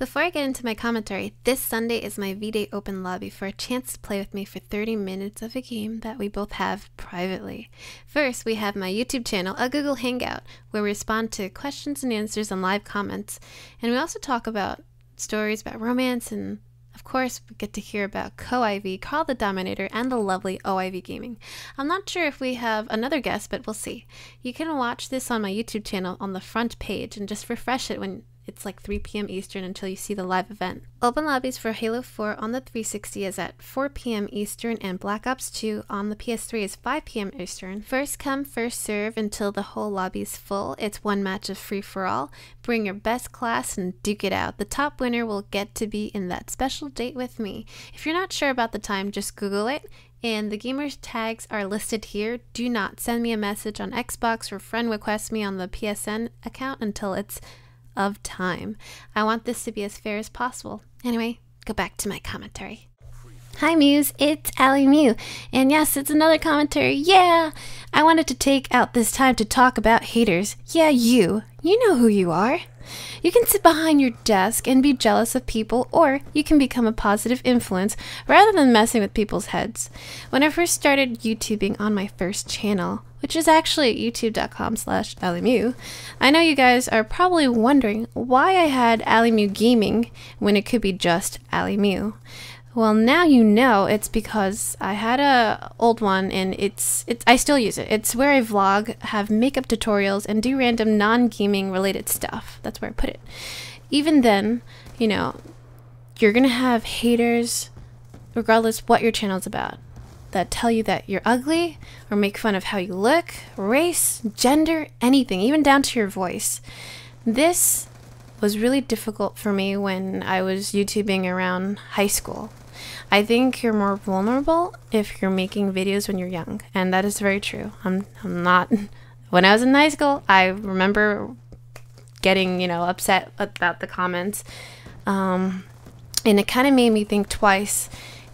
Before I get into my commentary, this Sunday is my VDay open lobby for a chance to play with me for 30 minutes of a game that we both have privately. First, we have my YouTube channel, a Google Hangout, where we respond to questions and answers and live comments. And we also talk about stories about romance, and of course, we get to hear about Co-IV, Carl the Dominator, and the lovely OIV Gaming. I'm not sure if we have another guest, but we'll see. You can watch this on my YouTube channel on the front page and just refresh it when it's like 3 p.m. Eastern until you see the live event. Open lobbies for Halo 4 on the 360 is at 4 p.m. Eastern, and Black Ops 2 on the PS3 is 5 p.m. Eastern. First come, first serve until the whole lobby is full. It's one match of free-for-all. Bring your best class and duke it out. The top winner will get to be in that special date with me. If you're not sure about the time, just Google it. And the gamers tags are listed here. Do not send me a message on Xbox or friend request me on the PSN account until it's of time. I want this to be as fair as possible. Anyway, go back to my commentary. Hi Mews, it's AlyMew, and yes, it's another commentary. Yeah, I wanted to take out this time to talk about haters. Yeah, you know who you are. You can sit behind your desk and be jealous of people, or you can become a positive influence rather than messing with people's heads. When I first started YouTubing on my first channel, which is actually youtube.com/AlyMew, I know you guys are probably wondering why I had AlyMew Gaming when it could be just AlyMew. Well, now you know it's because I had a old one, and I still use it. It's where I vlog, have makeup tutorials, and do random non-gaming related stuff. That's where I put it. Even then, you know, you're gonna have haters regardless what your channel's about, that tell you that you're ugly or make fun of how you look, race, gender, anything, even down to your voice. This was really difficult for me when I was YouTubing around high school. I think you're more vulnerable if you're making videos when you're young, and that is very true. I'm not. When I was in high school, I remember getting, you know, upset about the comments, and it kind of made me think twice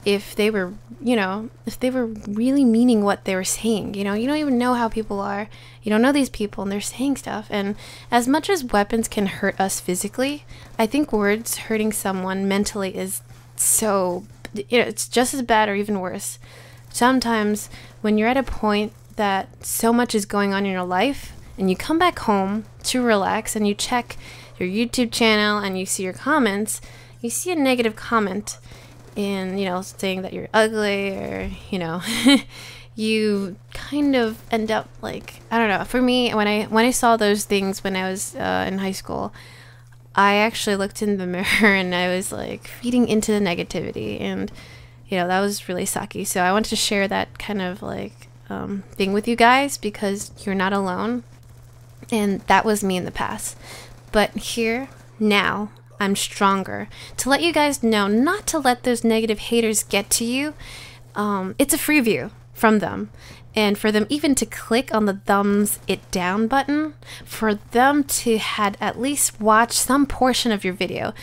if they were, you know, if they were really meaning what they were saying. You know, you don't even know how people are. You don't know these people, and they're saying stuff. And as much as weapons can hurt us physically, I think words hurting someone mentally is so, you know, it's just as bad or even worse. Sometimes when you're at a point that so much is going on in your life, and you come back home to relax, and you check your YouTube channel and you see your comments, you see a negative comment, and, you know, saying that you're ugly, or, you know, you kind of end up like, I don't know. For me, when I saw those things when I was in high school, I actually looked in the mirror and I was like feeding into the negativity, and, you know, that was really sucky. So I wanted to share that kind of like thing with you guys, because you're not alone, and that was me in the past. But here now, I'm stronger to let you guys know not to let those negative haters get to you. It's a free view from them, and for them even to click on the thumbs it down button, for them to had at least watch some portion of your video,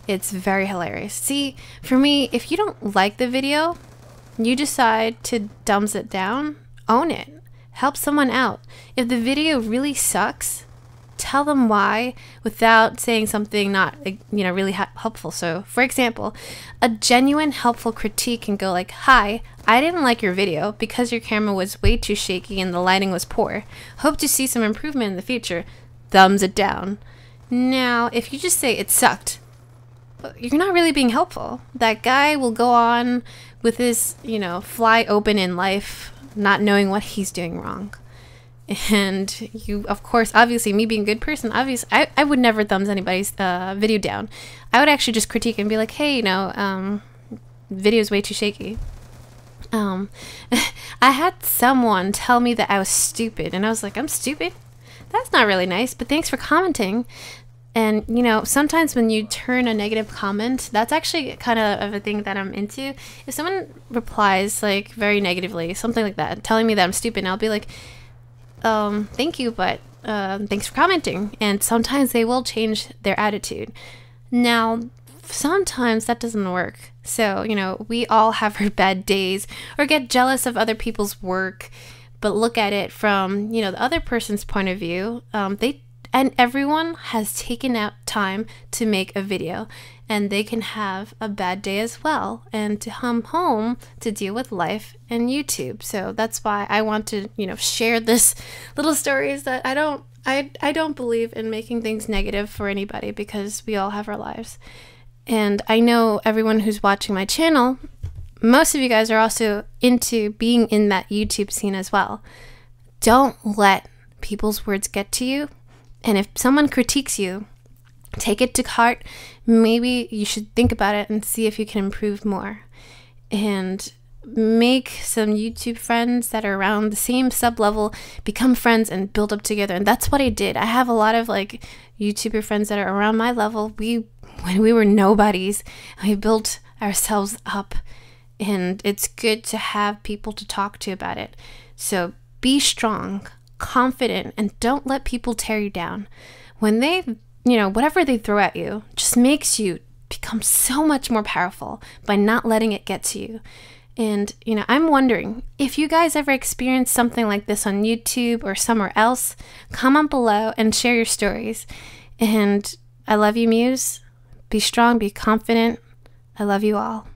it's very hilarious. See, for me, if you don't like the video, you decide to thumbs it down, own it, help someone out. If the video really sucks, tell them why without saying something not, you know, really helpful. So, for example, a genuine helpful critique can go like, "Hi, I didn't like your video because your camera was way too shaky and the lighting was poor. Hope to see some improvement in the future. Thumbs it down." Now, if you just say it sucked, you're not really being helpful. That guy will go on with his, you know, fly open in life, not knowing what he's doing wrong. And you, of course, obviously, me being a good person, obviously, I would never thumbs anybody's video down. I would actually just critique and be like, "Hey, you know, video's way too shaky." I had someone tell me that I was stupid, and I was like, "I'm stupid? That's not really nice, but thanks for commenting." And, you know, sometimes when you turn a negative comment, that's actually kind of a thing that I'm into. If someone replies, like, very negatively, something like that, telling me that I'm stupid, I'll be like, thank you, but thanks for commenting. And sometimes they will change their attitude. Now, sometimes that doesn't work. So, you know, we all have our bad days or get jealous of other people's work, but look at it from, you know, the other person's point of view. And everyone has taken out time to make a video, and they can have a bad day as well, and to come home to deal with life and YouTube. So that's why I want to, share this little stories that I don't believe in making things negative for anybody, because we all have our lives. And I know everyone who's watching my channel, most of you guys are also into being in that YouTube scene as well. Don't let people's words get to you. And if someone critiques you, take it to heart. Maybe you should think about it and see if you can improve more. And make some YouTube friends that are around the same sub-level, become friends and build up together. And that's what I did. I have a lot of YouTuber friends that are around my level. When we were nobodies, we built ourselves up. And it's good to have people to talk to about it. So be strong, confident, and don't let people tear you down. When they, whatever they throw at you just makes you become so much more powerful by not letting it get to you. And, I'm wondering if you guys ever experienced something like this on YouTube or somewhere else. Comment below and share your stories. And I love you, Mews. Be strong, be confident. I love you all.